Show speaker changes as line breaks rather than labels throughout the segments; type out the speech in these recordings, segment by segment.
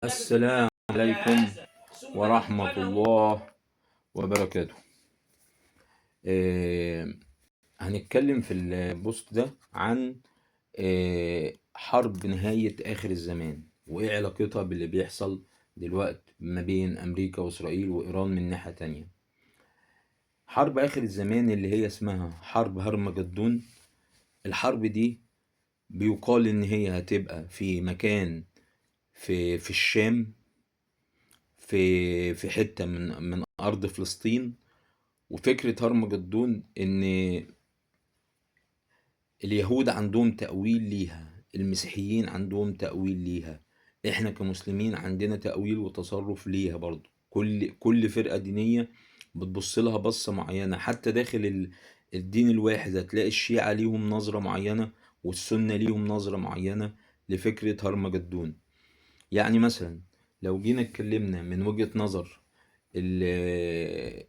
السلام عليكم ورحمة الله وبركاته. آه، هنتكلم في البوست ده عن حرب نهاية آخر الزمان وإيه علاقتها باللي بيحصل دلوقتي ما بين أمريكا وإسرائيل وإيران من ناحية تانية. حرب آخر الزمان اللي هي اسمها حرب هرمجدون. الحرب دي بيقال إن هي هتبقى في مكان في الشام، في حتة من أرض فلسطين. وفكرة هرمجدون إن اليهود عندهم تأويل ليها، المسيحيين عندهم تأويل ليها، إحنا كمسلمين عندنا تأويل وتصرف ليها برضو. كل فرقة دينية بتبص لها بصة معينة، حتى داخل الدين الواحد هتلاقي الشيعة ليهم نظرة معينة والسنة ليهم نظرة معينة لفكرة هرمجدون. يعني مثلا لو جينا اتكلمنا من وجهة نظر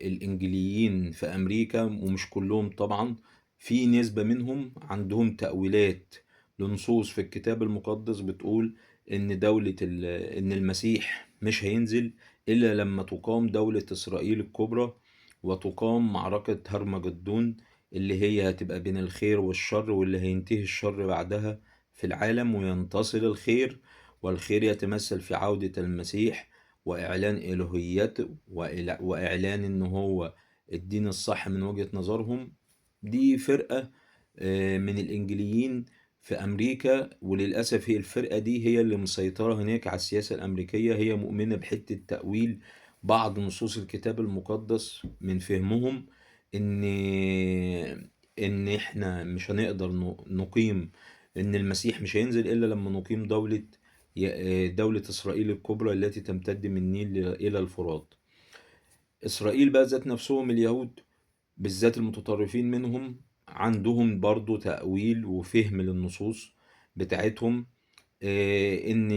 الإنجليين في أمريكا، ومش كلهم طبعا، في نسبة منهم عندهم تأويلات لنصوص في الكتاب المقدس بتقول إن إن المسيح مش هينزل إلا لما تقام دولة إسرائيل الكبرى، وتقام معركة هرمجدون اللي هي هتبقى بين الخير والشر، واللي هينتهي الشر بعدها في العالم وينتصر الخير، والخير يتمثل في عودة المسيح وإعلان إلهيته وإعلان إن هو الدين الصح من وجهة نظرهم. دي فرقة من الإنجليين في أمريكا، وللأسف هي الفرقة دي هي اللي مسيطرة هناك على السياسة الأمريكية. هي مؤمنة بحتة تأويل بعض نصوص الكتاب المقدس من فهمهم إن إحنا مش هنقدر نقيم، إن المسيح مش هينزل إلا لما نقيم دولة إسرائيل الكبرى التي تمتد من النيل إلى الفرات. إسرائيل بقى ذات نفسهم اليهود بالذات المتطرفين منهم عندهم برضو تأويل وفهم للنصوص بتاعتهم. ان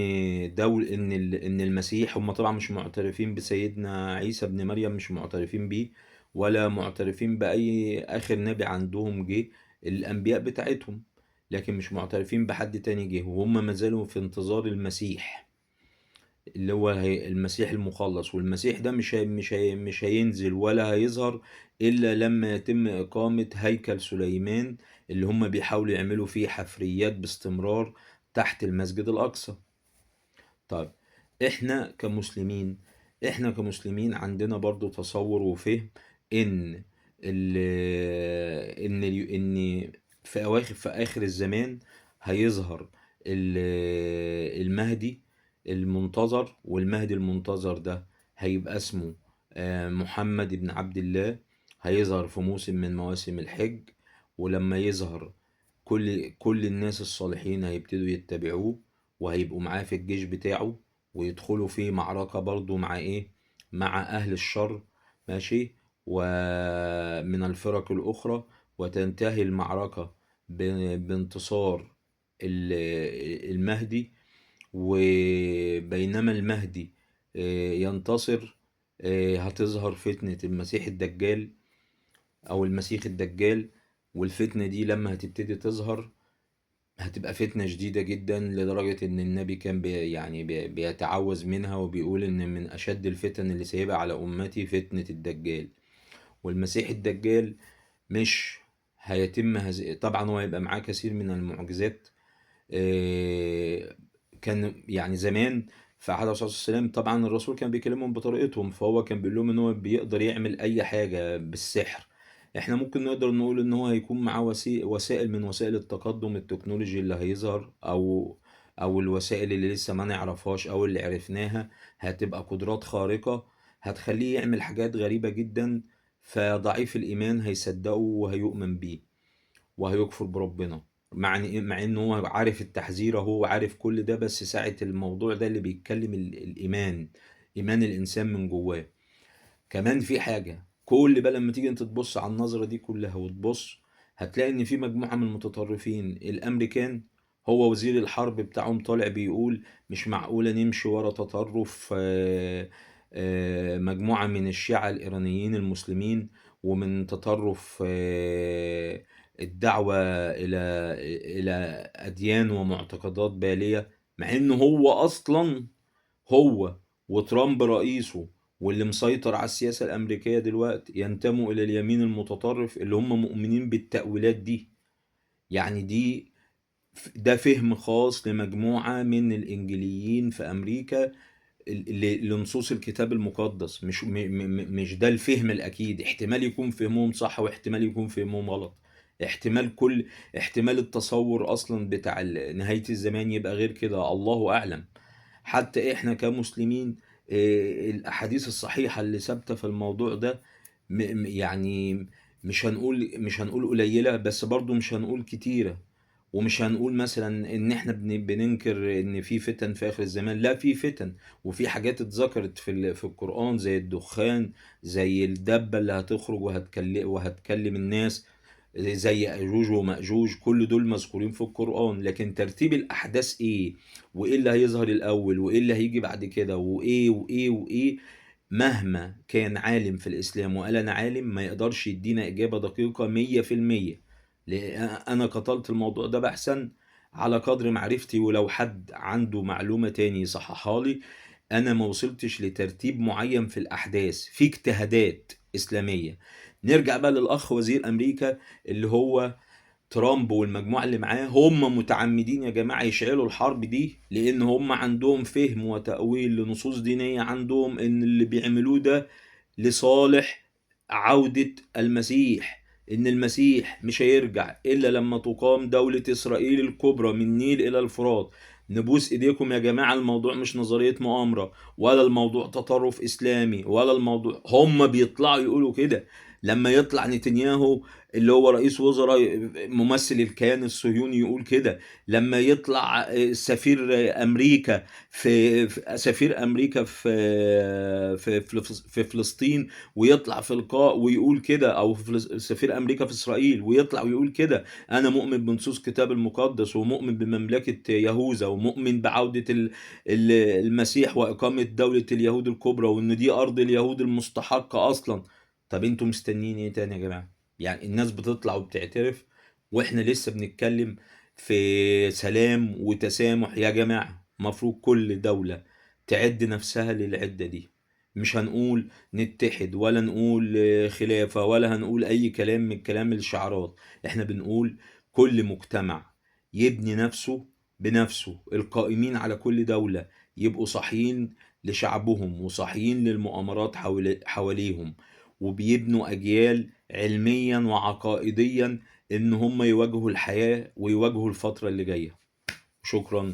ان المسيح، هم طبعا مش معترفين بسيدنا عيسى ابن مريم، مش معترفين بيه ولا معترفين بأي آخر نبي عندهم جه، الأنبياء بتاعتهم، لكن مش معترفين بحد تاني جه، وهم ما زالوا في انتظار المسيح اللي هو المسيح المخلص. والمسيح ده مش هينزل ولا هيظهر إلا لما يتم إقامة هيكل سليمان اللي هم بيحاولوا يعملوا فيه حفريات باستمرار تحت المسجد الأقصى. طيب، احنا كمسلمين احنا كمسلمين عندنا برضو تصور وفهم ان ال ان ان في اخر الزمان هيظهر المهدي المنتظر، والمهدي المنتظر ده هيبقى اسمه محمد بن عبد الله. هيظهر في موسم من مواسم الحج، ولما يظهر كل الناس الصالحين هيبتدوا يتبعوه، وهيبقوا معاه في الجيش بتاعه، ويدخلوا في معركة برضو مع ايه، مع اهل الشر، ماشي، ومن الفرق الاخرى، وتنتهي المعركة بانتصار المهدي. وبينما المهدي ينتصر، هتظهر فتنة المسيح الدجال او المسيح الدجال. والفتنة دي لما هتبتدي تظهر هتبقى فتنة شديدة جدا، لدرجة ان النبي كان بيتعوذ منها وبيقول ان من اشد الفتن اللي سايبها على امتي فتنة الدجال. والمسيح الدجال مش هيتم طبعا هو هيبقى معاه كثير من المعجزات. آه، كان يعني زمان في عهد الرسول صلى الله عليه وسلم طبعا الرسول كان بيكلمهم بطريقتهم، فهو كان بيقول لهم ان هو بيقدر يعمل اي حاجة بالسحر. احنا ممكن نقدر نقول ان هو هيكون معاه وسائل من وسائل التقدم التكنولوجي اللي هيظهر، او الوسائل اللي لسه ما نعرفهاش او اللي عرفناها، هتبقى قدرات خارقة هتخليه يعمل حاجات غريبة جدا. فضعيف الإيمان هيصدقه وهيؤمن بيه وهيكفر بربنا، مع انه هو عارف التحذير، هو عارف كل ده، بس ساعة الموضوع ده اللي بيتكلم الإيمان، إيمان الإنسان من جواه. كمان في حاجة، كل بقى لما تيجي انت تبص على النظرة دي كلها وتبص، هتلاقي ان في مجموعة من المتطرفين الامريكان. هو وزير الحرب بتاعهم طالع بيقول مش معقولة نمشي ورا تطرف مجموعة من الشيعة الإيرانيين المسلمين، ومن تطرف الدعوة إلى أديان ومعتقدات بالية، مع إنه هو أصلا هو وترامب رئيسه واللي مسيطر على السياسة الأمريكية دلوقتي ينتموا إلى اليمين المتطرف اللي هم مؤمنين بالتأويلات دي. يعني ده فهم خاص لمجموعة من الإنجليين في أمريكا لنصوص الكتاب المقدس. مش ده الفهم الأكيد. احتمال يكون فهمهم صح واحتمال يكون فهمهم غلط. احتمال كل احتمال التصور أصلا بتاع نهاية الزمان يبقى غير كده، الله أعلم. حتى احنا كمسلمين، الاحاديث الصحيحة اللي ثابتة في الموضوع ده يعني مش هنقول قليلة، بس برضو مش هنقول كتيرة. ومش هنقول مثلا ان احنا بننكر ان في فتن في اخر الزمان. لا، في فتن وفي حاجات اتذكرت في القرآن، زي الدخان، زي الدبة اللي هتخرج وهتكلم الناس، زي يأجوج ومأجوج. كل دول مذكورين في القرآن. لكن ترتيب الأحداث إيه، وإيه اللي هيظهر الأول، وإيه اللي هيجي بعد كده، وإيه وإيه وإيه، مهما كان عالم في الإسلام وقال أنا عالم، ما يقدرش يدينا إجابة دقيقة 100%. لأن أنا قتلت الموضوع ده بحثا على قدر معرفتي، ولو حد عنده معلومة تاني يصححها لي. أنا ما وصلتش لترتيب معين في الأحداث، في اجتهادات إسلامية. نرجع بقى للأخ وزير أمريكا اللي هو ترامب والمجموعة اللي معاه. هم متعمدين يا جماعة يشعلوا الحرب دي، لأن هم عندهم فهم وتأويل لنصوص دينية عندهم إن اللي بيعملوه ده لصالح عودة المسيح. إن المسيح مش هيرجع إلا لما تقام دولة إسرائيل الكبرى من النيل إلى الفرات. نبوس إيديكم يا جماعة، الموضوع مش نظرية مؤامرة، ولا الموضوع تطرف إسلامي، ولا الموضوع. هم بيطلعوا يقولوا كده. لما يطلع نتنياهو اللي هو رئيس وزراء ممثل الكيان الصهيوني يقول كده، لما يطلع سفير امريكا في فلسطين ويطلع في لقاء ويقول كده، او سفير امريكا في اسرائيل ويطلع ويقول كده: انا مؤمن بنصوص كتاب المقدس، ومؤمن بمملكة يهوذا، ومؤمن بعودة المسيح واقامة دولة اليهود الكبرى، وان دي ارض اليهود المستحقة اصلا. طب انتوا مستنيين ايه تاني يا جماعة؟ يعني الناس بتطلع وبتعترف، واحنا لسه بنتكلم في سلام وتسامح. يا جماعة، مفروض كل دولة تعد نفسها للعدة دي. مش هنقول نتحد، ولا نقول خلافة، ولا هنقول أي كلام من كلام الشعارات. احنا بنقول كل مجتمع يبني نفسه بنفسه. القائمين على كل دولة يبقوا صاحيين لشعبهم وصاحيين للمؤامرات حواليهم، وبيبنوا أجيال علميا وعقائديا إن هم يواجهوا الحياة ويواجهوا الفترة اللي جاية. شكرا.